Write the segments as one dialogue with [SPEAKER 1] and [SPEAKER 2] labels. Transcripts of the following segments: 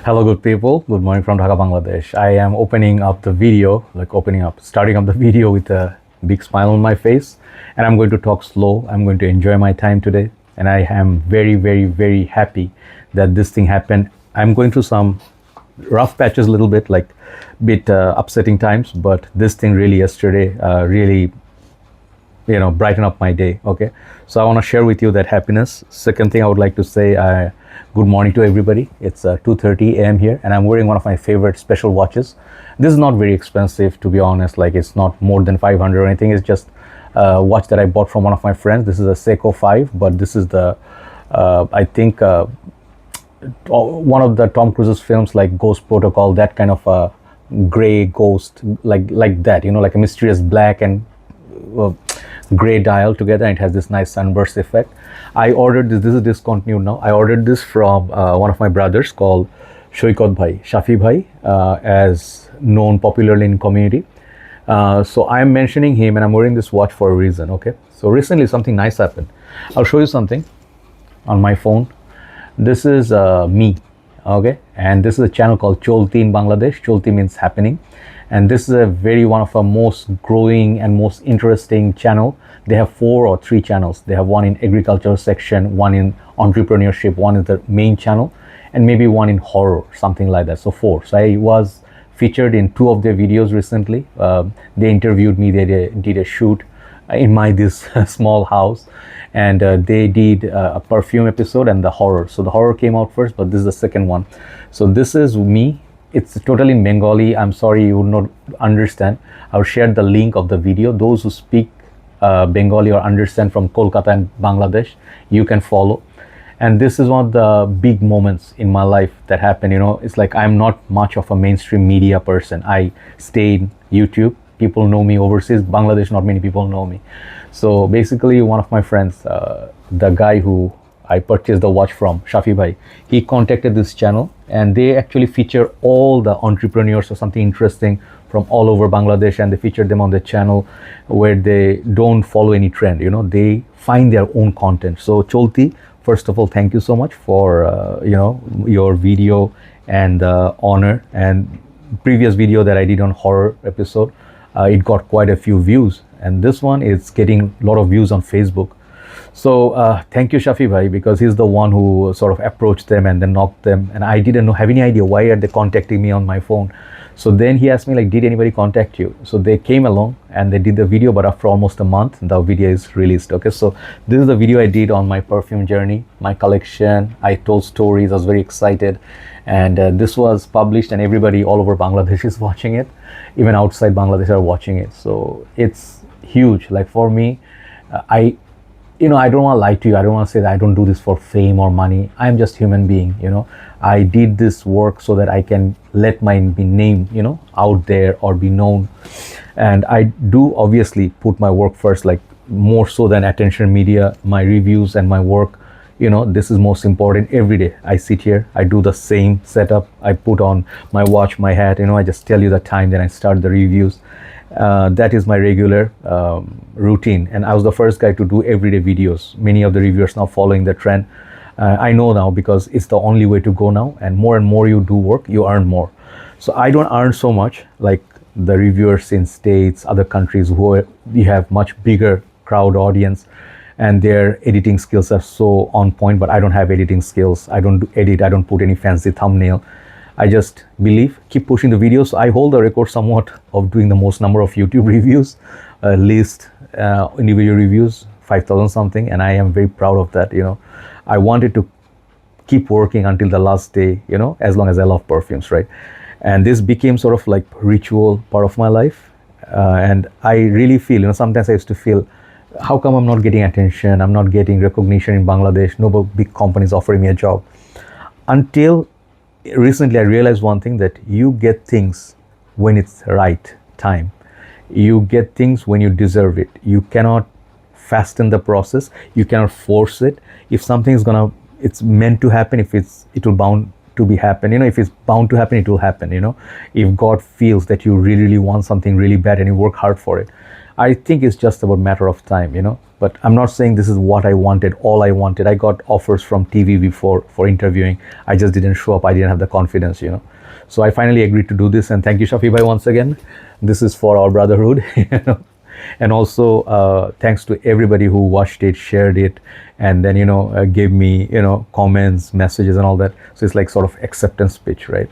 [SPEAKER 1] Hello, good people. Good morning from Dhaka, Bangladesh. I am starting up the video with a big smile on my face. And I'm going to talk slow. I'm going to enjoy my time today. And I am very, very, very happy that this thing happened. I'm going through some rough patches a little bit, like bit upsetting times. But this thing really yesterday really brighten up my day. Okay, so I want to share with you that happiness. Second thing I would like to say, good morning to everybody. It's 2:30 a.m. here, and I'm wearing one of my favorite special watches. This is not very expensive, to be honest. Like, it's not more than 500 or anything. It's just a watch that I bought from one of my friends. This is a Seiko 5, but this is the I think one of the Tom Cruise's films, like Ghost Protocol, that kind of a gray ghost, like that, like a mysterious black and uh, gray dial together, and it has this nice sunburst effect. I ordered this is discontinued now. I ordered this from one of my brothers called Shoikot Bhai, Shafi Bhai, as known popularly in community. So I'm mentioning him, and I'm wearing this watch for a reason. Okay, so recently something nice happened. I'll show you something on my phone. This is me, okay, and this is a channel called Choli in Bangladesh. Cholti means happening, and this is a very one of our most growing and most interesting channel. They have 4 or 3 channels. They have one in agriculture section, one in entrepreneurship, one is the main channel, and maybe one in horror, something like that. So 4. So I was featured in 2 of their videos recently. They interviewed me. They did a shoot in my this small house, and they did a perfume episode and the horror. So the horror came out first, but this is the second one. So this is me. It's totally in Bengali. I'm sorry you would not understand. I'll share the link of the video. Those who speak Bengali or understand from Kolkata and Bangladesh, you can follow. And this is one of the big moments in my life that happened. It's like I'm not much of a mainstream media person. I stay in YouTube. People know me overseas. Bangladesh, not many people know me. So basically, one of my friends, the guy who I purchased the watch from, Shafi Bhai, he contacted this channel, and they actually feature all the entrepreneurs or something interesting from all over Bangladesh, and they feature them on the channel where they don't follow any trend. They find their own content. So Cholti, first of all, thank you so much for your video and honor. And previous video that I did on horror episode, it got quite a few views, and this one is getting a lot of views on Facebook. So thank you, Shafi Bhai, because he's the one who sort of approached them and then knocked them, and I didn't have any idea why are they contacting me on my phone. So then he asked me, like, did anybody contact you? So they came along and they did the video, but after almost a month the video is released. Okay, so this is the video I did on my perfume journey, my collection. I told stories. I was very excited, and this was published, and everybody all over Bangladesh is watching it. Even outside Bangladesh are watching it. So it's huge. Like, for me, I don't want to lie to you. I don't want to say that I don't do this for fame or money. I'm just human being. I did this work so that I can let my name, out there or be known. And I do obviously put my work first, like more so than attention media. My reviews and my work, this is most important. Every day I sit here, I do the same setup. I put on my watch, my hat, I just tell you the time, then I start the reviews. That is my regular routine, and I was the first guy to do everyday videos. Many of the reviewers now following the trend. I know now, because it's the only way to go now, and more you do work, you earn more. So I don't earn so much like the reviewers in states, other countries, who you have much bigger crowd audience, and their editing skills are so on point. But I don't have editing skills. I don't edit. I don't put any fancy thumbnail. I just keep pushing the videos. I hold the record somewhat of doing the most number of YouTube reviews, list individual reviews, 5,000 something, and I am very proud of that. I wanted to keep working until the last day, as long as I love perfumes, right? And this became sort of like ritual part of my life. And I really feel, sometimes I used to feel, how come I'm not getting attention? I'm not getting recognition in Bangladesh. No big companies offering me a job. Until recently, I realized one thing, that you get things when it's right time. You get things when you deserve it. You cannot fasten the process. You cannot force it. If something is it's meant to happen. If it will bound to be happen. If it's bound to happen, it will happen. If God feels that you really, really want something really bad and you work hard for it, I think it's just about matter of time, But I'm not saying this is what I wanted, all I wanted. I got offers from TV before for interviewing. I just didn't show up. I didn't have the confidence. So I finally agreed to do this, and thank you, Shafi bhai, once again. This is for our brotherhood, And also, thanks to everybody who watched it, shared it, and then gave me comments, messages, and all that. So it's like sort of acceptance speech, right?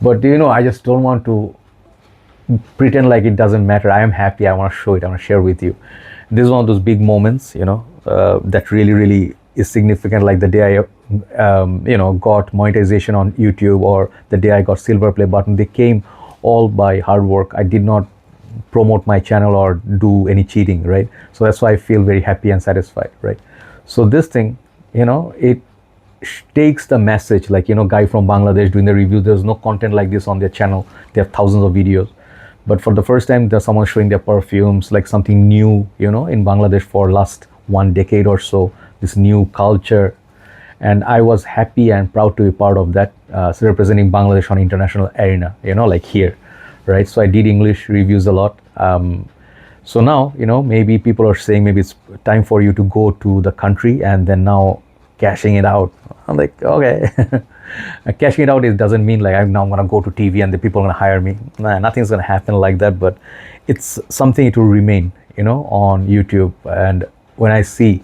[SPEAKER 1] But I just don't want to pretend like it doesn't matter. I am happy. I want to show it. I want to share with you. This is one of those big moments, that really, really is significant. Like the day I, got monetization on YouTube, or the day I got silver play button. They came all by hard work. I did not promote my channel or do any cheating, right? So that's why I feel very happy and satisfied, right? So this thing, it takes the message, like guy from Bangladesh doing the reviews. There's no content like this on their channel. They have thousands of videos, but for the first time there's someone showing their perfumes, like something new, in Bangladesh for last 1 decade or so, this new culture. And I was happy and proud to be part of that, so representing Bangladesh on international arena, like here, right? So I did English reviews a lot. So now, maybe people are saying maybe it's time for you to go to the country and then now cashing it out. I'm like, okay. Cashing it out, it doesn't mean like I'm now going to go to TV and the people are going to hire me. Nah, nothing's going to happen like that, but it's something, it will remain, on YouTube. And when I see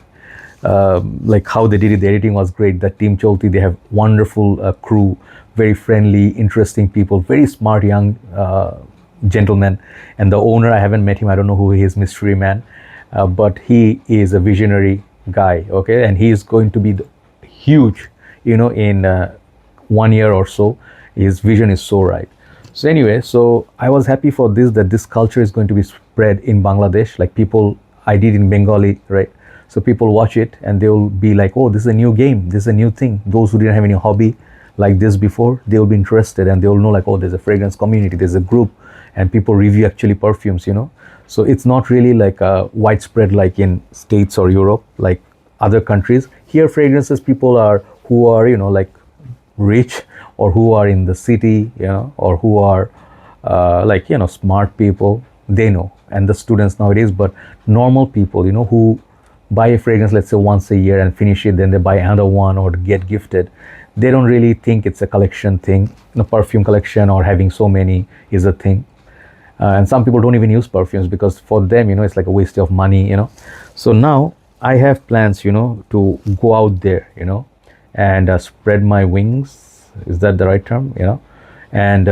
[SPEAKER 1] like how they did it, the editing was great. The team Choli, they have wonderful crew, very friendly, interesting people, very smart young gentleman. And the owner, I haven't met him. I don't know who he is, mystery man, but he is a visionary guy, okay? And he is going to be huge, in 1 year or so. His vision is so right. So anyway, so I was happy for this, that this culture is going to be spread in Bangladesh. Like people, I did in Bengali, right? So people watch it and they will be like, oh, this is a new game, this is a new thing. Those who didn't have any hobby like this before, they will be interested, and they will know like, oh, there's a fragrance community, there's a group, and people review actually perfumes, So it's not really like widespread like in States or Europe, like other countries. Here fragrances, people are who are, like rich, or who are in the city, or who are like, smart people, they know, and the students nowadays. But normal people, who buy a fragrance, let's say once a year and finish it, then they buy another one or get gifted, they don't really think it's a collection thing. Perfume collection or having so many is a thing. And some people don't even use perfumes because for them, it's like a waste of money. So now I have plans, to go out there, and spread my wings. Is that the right term? And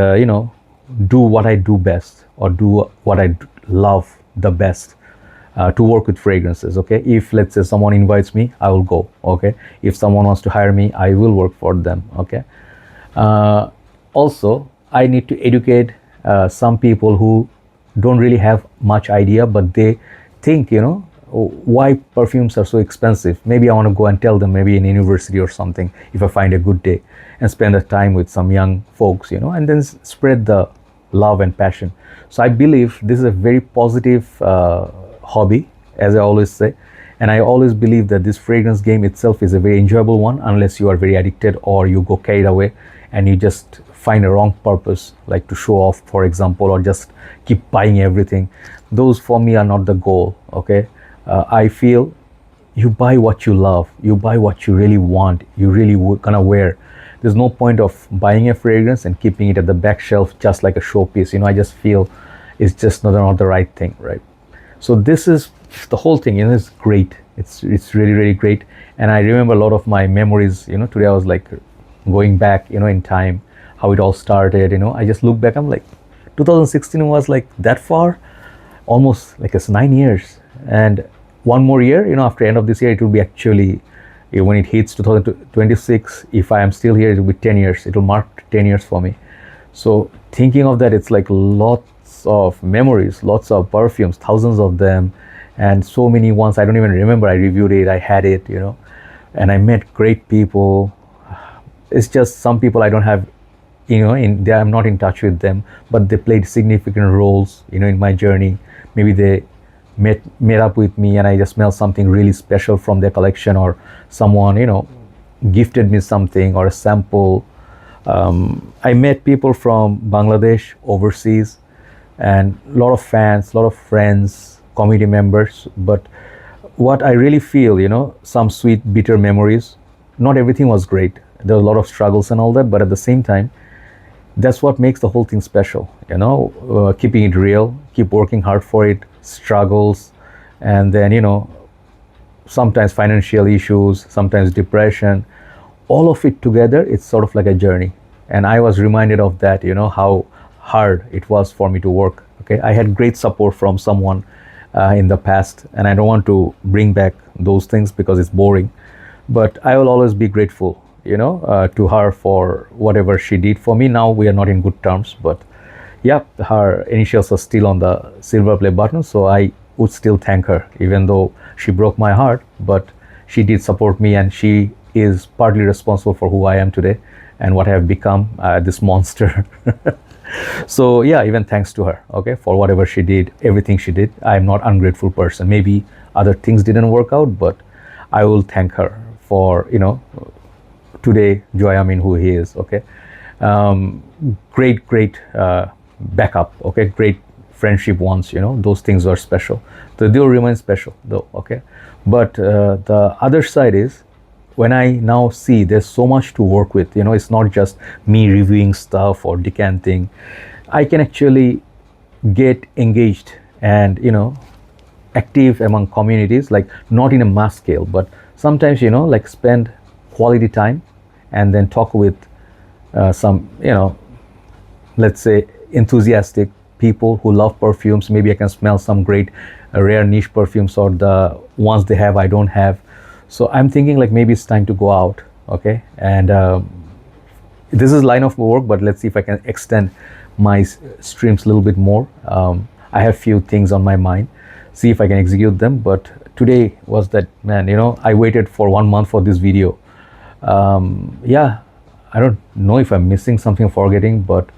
[SPEAKER 1] do what I do best, or do what I love the best, to work with fragrances. Okay, if let's say someone invites me, I will go. Okay, if someone wants to hire me, I will work for them. Okay. Also, I need to educate some people who don't really have much idea, but they think, why perfumes are so expensive. Maybe I want to go and tell them, maybe in university or something, if I find a good day, and spend the time with some young folks, and then spread the love and passion. So I believe this is a very positive hobby, as I always say. And I always believe that this fragrance game itself is a very enjoyable one, unless you are very addicted or you go carried away and you just find a wrong purpose, like to show off, for example, or just keep buying everything. Those for me are not the goal. Okay, I feel you buy what you love, you buy what you really want, you really gonna wear. There's no point of buying a fragrance and keeping it at the back shelf just like a showpiece. I just feel it's just not the right thing, right? So this is the whole thing. It's great. It's really, really great. And I remember a lot of my memories. Today I was like going back, in time, how it all started. I just look back. I'm like, 2016 was like that far, almost like it's 9 years. And one more year, after end of this year, it will be actually, when it hits 2026, if I am still here, it will be 10 years. It will mark 10 years for me. So thinking of that, it's like lots of memories, lots of perfumes, thousands of them, and so many ones I don't even remember. I reviewed it, I had it, and I met great people. It's just some people I don't have, I'm not in touch with them, but they played significant roles, in my journey. Maybe they met up with me and I just smelled something really special from their collection, or someone, gifted me something or a sample. I met people from Bangladesh, overseas, and a lot of fans, a lot of friends, committee members. But what I really feel, some sweet, bitter memories. Not everything was great. There was a lot of struggles and all that, but at the same time, that's what makes the whole thing special. Keeping it real, keep working hard for it, struggles, and then sometimes financial issues, sometimes depression, all of it together, it's sort of like a journey. And I was reminded of that, how hard it was for me to work. Okay, I had great support from someone in the past, and I don't want to bring back those things because it's boring. But I will always be grateful, to her for whatever she did for me. Now we are not in good terms, but yeah, her initials are still on the silver play button, so I would still thank her, even though she broke my heart. But she did support me, and she is partly responsible for who I am today and what I have become, this monster. So yeah, even thanks to her, okay, for whatever she did, everything she did. I'm not ungrateful person. Maybe other things didn't work out, but I will thank her for today Joy Amin who he is. Okay, great backup. Okay, great friendship once. Those things were special. So they will remain special though. Okay, but the other side is, when I now see there's so much to work with, it's not just me reviewing stuff or decanting. I can actually get engaged and, active among communities, like not in a mass scale, but sometimes, like spend quality time and then talk with some, let's say enthusiastic people who love perfumes. Maybe I can smell some great rare niche perfumes, or the ones they have I don't have. So I'm thinking like maybe it's time to go out, okay? And this is line of work, but let's see if I can extend my streams a little bit more. I have few things on my mind, see if I can execute them. But today was that, man, I waited for 1 month for this video. Yeah, I don't know if I'm missing something, forgetting, but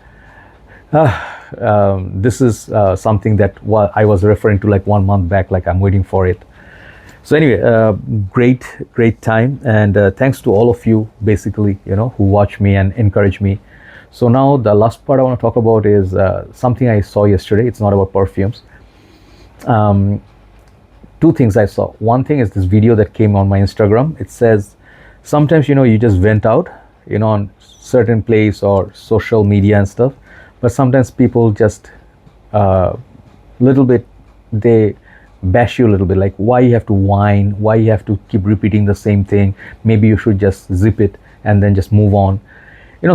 [SPEAKER 1] this is something that I was referring to like 1 month back, like I'm waiting for it. So anyway, great time, and thanks to all of you basically, who watch me and encourage me. So now the last part I want to talk about is something I saw yesterday. It's not about perfumes. Two things I saw. One thing is this video that came on my Instagram. It says sometimes you just vent out on certain place or social media and stuff, but sometimes people just little bit, they bash you a little bit, like why you have to whine, why you have to keep repeating the same thing. Maybe you should just zip it and then just move on.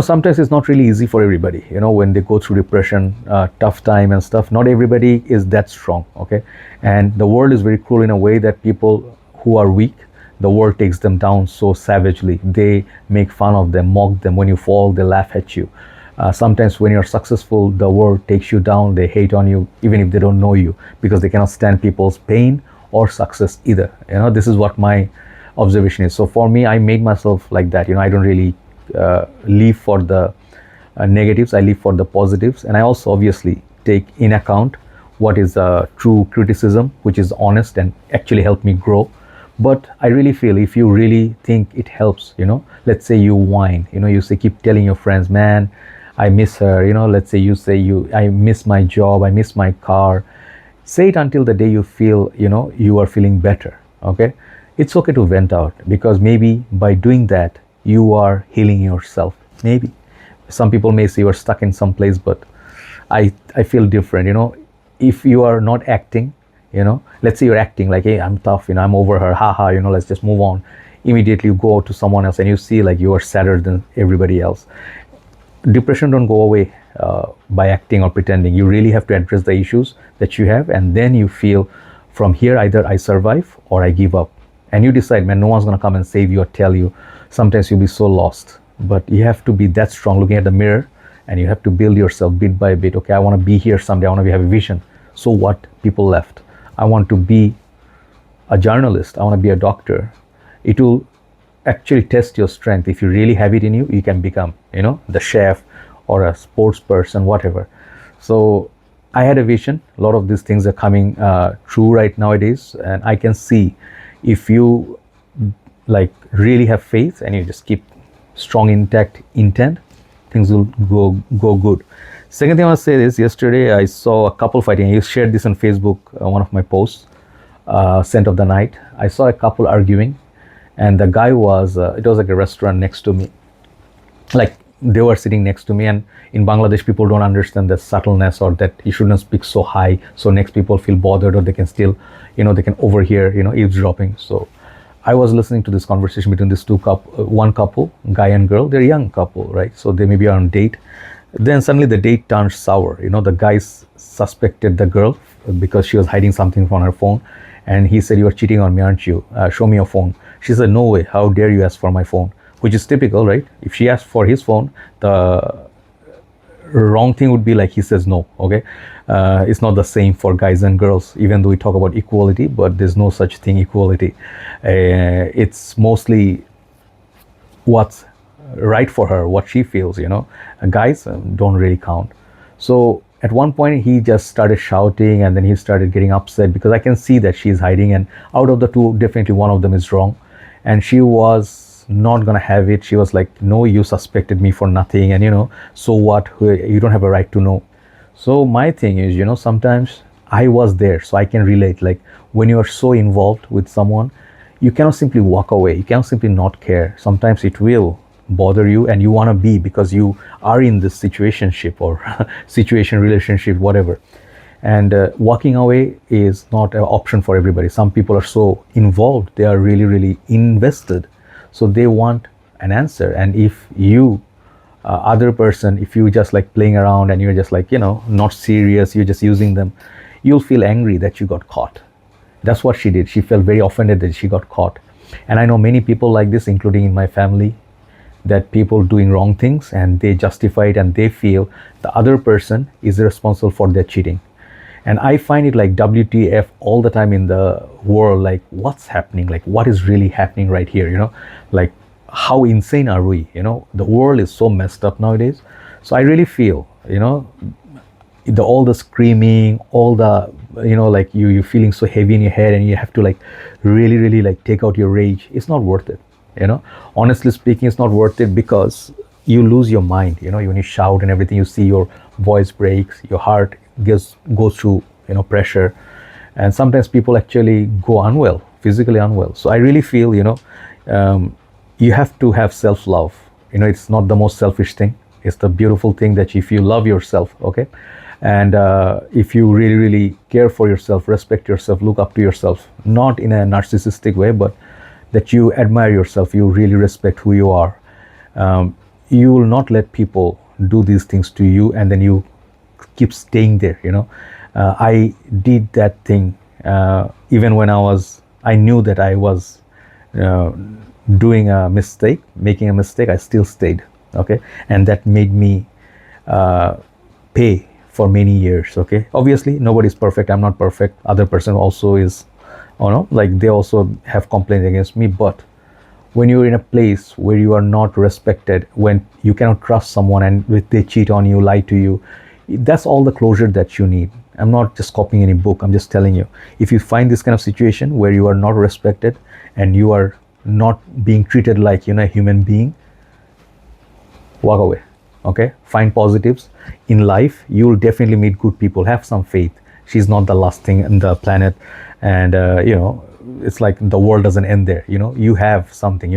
[SPEAKER 1] Sometimes it's not really easy for everybody, when they go through depression, tough time and stuff. Not everybody is that strong, okay? And the world is very cruel in a way that people who are weak, the world takes them down so savagely. They make fun of them, mock them. When you fall, they laugh at you. Sometimes when you're successful, the world takes you down. They hate on you, even if they don't know you, because they cannot stand people's pain or success either. This is what my observation is. So for me, I made myself like that. I don't really live for the negatives. I live for the positives. And I also obviously take in account what is true criticism, which is honest and actually help me grow. But I really feel if you really think it helps, let's say you whine, you say, keep telling your friends, man, I miss her, let's say you say I miss my job, I miss my car. Say it until the day you feel, you are feeling better, okay? It's okay to vent out, because maybe by doing that, you are healing yourself. Maybe. Some people may say you are stuck in some place, but I feel different, if you are not acting, let's say you're acting like, hey, I'm tough, I'm over her, haha, let's just move on. Immediately you go to someone else and you see like you are sadder than everybody else. Depression don't go away by acting or pretending. You really have to address the issues that you have, and then you feel from here, either I survive or I give up. And you decide, man, no one's going to come and save you or tell you. Sometimes you'll be so lost, but you have to be that strong, looking at the mirror, and you have to build yourself bit by bit. Okay, I want to be here someday. I want to have a vision. So what? People left. I want to be a journalist. I want to be a doctor. It will actually test your strength. If you really have it in you, you can become, the chef or a sports person, whatever. So I had a vision. A lot of these things are coming true right nowadays, and I can see if you like really have faith and you just keep strong, intact intent, things will go good. Second thing I want to say is, yesterday I saw a couple fighting. You shared this on Facebook, one of my posts, scent of the night. I saw a couple arguing, and the guy was, it was like a restaurant next to me, like they were sitting next to me. And in Bangladesh, people don't understand the subtleness, or that you shouldn't speak so high so next people feel bothered, or they can still, they can overhear, eavesdropping. So I was listening to this conversation between these one couple, guy and girl. They're a young couple, right? So they may be on a date. Then suddenly the date turned sour. The guys suspected the girl because she was hiding something from her phone. And he said, "You are cheating on me, aren't you? Show me your phone." She said, "No way. How dare you ask for my phone?" Which is typical, right? If she asked for his phone, the wrong thing would be like he says no. Okay, it's not the same for guys and girls, even though we talk about equality, but there's no such thing equality. It's mostly what's right for her, what she feels. Guys don't really count. So at one point he just started shouting, and then he started getting upset because I can see that she's hiding, and out of the two, definitely one of them is wrong. And she was not gonna have it. She was like, "No, you suspected me for nothing, and so what? You don't have a right to know." So my thing is, sometimes I was there, so I can relate. Like, when you are so involved with someone, you cannot simply walk away. You cannot simply not care. Sometimes it will bother you, and you want to be, because you are in this situationship or situation, relationship, whatever. And walking away is not an option for everybody. Some people are so involved, they are really, really invested, so they want an answer. And if you, other person, if you just like playing around, and you're just like, not serious, you're just using them, you'll feel angry that you got caught. That's what she did. She felt very offended that she got caught. And I know many people like this, including in my family, that people doing wrong things and they justify it, and they feel the other person is responsible for their cheating. And I find it like WTF all the time in the world. Like, what's happening? Like, what is really happening right here? Like, how insane are we? The world is so messed up nowadays. So I really feel, all the screaming, all the, like you feeling so heavy in your head, and you have to like really, really like take out your rage. It's not worth it. Honestly speaking, it's not worth it, because you lose your mind. When you shout and everything, you see your voice breaks, your heart goes through pressure, and sometimes people actually go unwell, physically unwell. So I really feel, you have to have self-love. It's not the most selfish thing. It's the beautiful thing that if you love yourself, okay, and if you really, really care for yourself, respect yourself, look up to yourself, not in a narcissistic way, but that you admire yourself, you really respect who you are, you will not let people do these things to you, and then you keep staying there. I did that thing, even when I knew that I was doing a mistake, making a mistake, I still stayed. Okay, and that made me pay for many years. Okay, obviously nobody's perfect. I'm not perfect. Other person also is, like they also have complaints against me. But when you're in a place where you are not respected, when you cannot trust someone, and they cheat on you, lie to you, that's all the closure that you need. I'm not just copying any book. I'm just telling you, if you find this kind of situation where you are not respected, and you are not being treated like a human being, walk away. Okay, find positives in life. You will definitely meet good people. Have some faith. She's not the last thing in the planet, and it's like the world doesn't end there. You have something.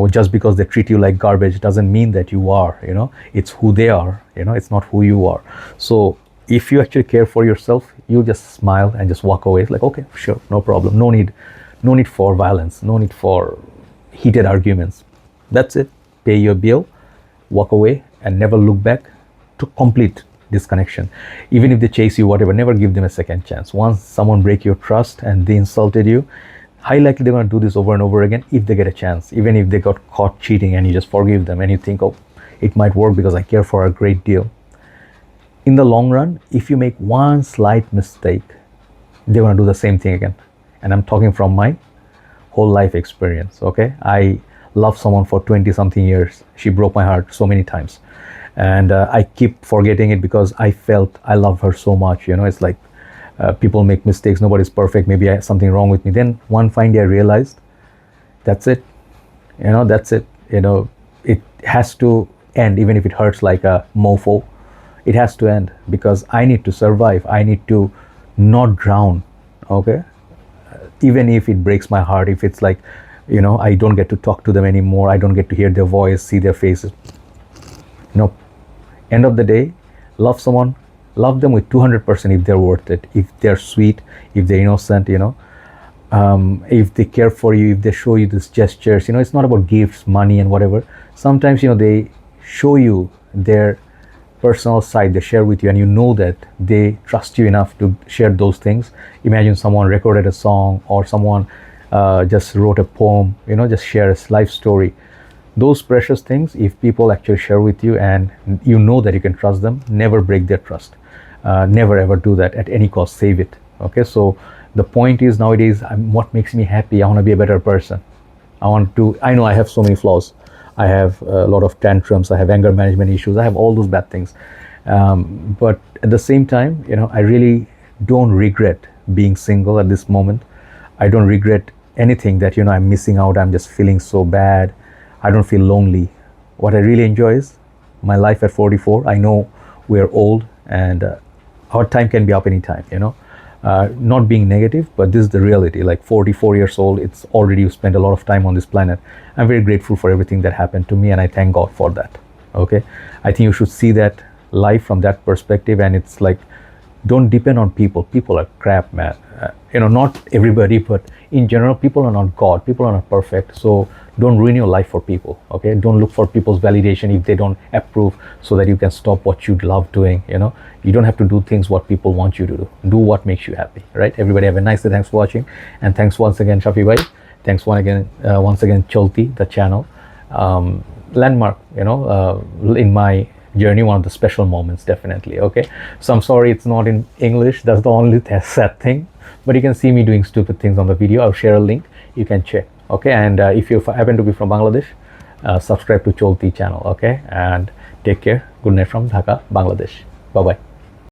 [SPEAKER 1] Just because they treat you like garbage doesn't mean that you are. It's who they are. It's not who you are. So if you actually care for yourself, you just smile and just walk away. It's like, okay, sure, no problem. No need for violence. No need for heated arguments. That's it. Pay your bill, walk away, and never look back. To complete disconnection. Even if they chase you, whatever, never give them a second chance. Once someone break your trust and they insulted you, high likely they're going to do this over and over again if they get a chance. Even if they got caught cheating and you just forgive them and you think, oh, it might work because I care for her a great deal. In the long run, if you make one slight mistake, they're going to do the same thing again. And I'm talking from my whole life experience. Okay, I loved someone for 20 something years. She broke my heart so many times, and I keep forgetting it because I felt I love her so much. It's like people make mistakes. Nobody's perfect. Maybe I have something wrong with me. Then one fine day I realized that's it. That's it. It has to end, even if it hurts like a mofo. It has to end because I need to survive. I need to not drown. Okay, even if it breaks my heart, if it's like, I don't get to talk to them anymore, I don't get to hear their voice, see their faces. No, end of the day, love someone, love them with 200% if they're worth it, if they're sweet, if they're innocent, if they care for you, if they show you these gestures. It's not about gifts, money, and whatever. Sometimes, they show you their personal side, they share with you, and you know that they trust you enough to share those things. Imagine someone recorded a song, or someone just wrote a poem, just share a life story. Those precious things, if people actually share with you and you know that you can trust them, never break their trust. Never ever do that at any cost. Save it. Okay, so the point is, nowadays, what makes me happy, I want to be a better person. I know I have so many flaws. I have a lot of tantrums, I have anger management issues, I have all those bad things. But at the same time, I really don't regret being single at this moment. I don't regret anything that, I'm missing out, I'm just feeling so bad. I don't feel lonely. What I really enjoy is my life at 44. I know we're old, and our time can be up anytime, not being negative, but this is the reality. Like 44 years old, it's already, you spent a lot of time on this planet. I'm very grateful for everything that happened to me, and I thank God for that. Okay, I think you should see that life from that perspective. And it's like, don't depend on people. People are crap, man. Not everybody, but in general, people are not God. People are not perfect. So don't ruin your life for people. Okay, don't look for people's validation if they don't approve, so that you can stop what you love doing. You don't have to do things what people want you to do. Do what makes you happy, right? Everybody have a nice day. Thanks for watching, and thanks once again, Shafi bhai. Thanks once again, Cholti, the channel. Landmark, in my journey, one of the special moments, definitely. Okay, so I'm sorry it's not in English. That's the only sad thing. But you can see me doing stupid things on the video. I'll share a link. You can check. Okay, and if you happen to be from Bangladesh, subscribe to Cholti channel. Okay, and take care. Good night from Dhaka, Bangladesh. Bye bye.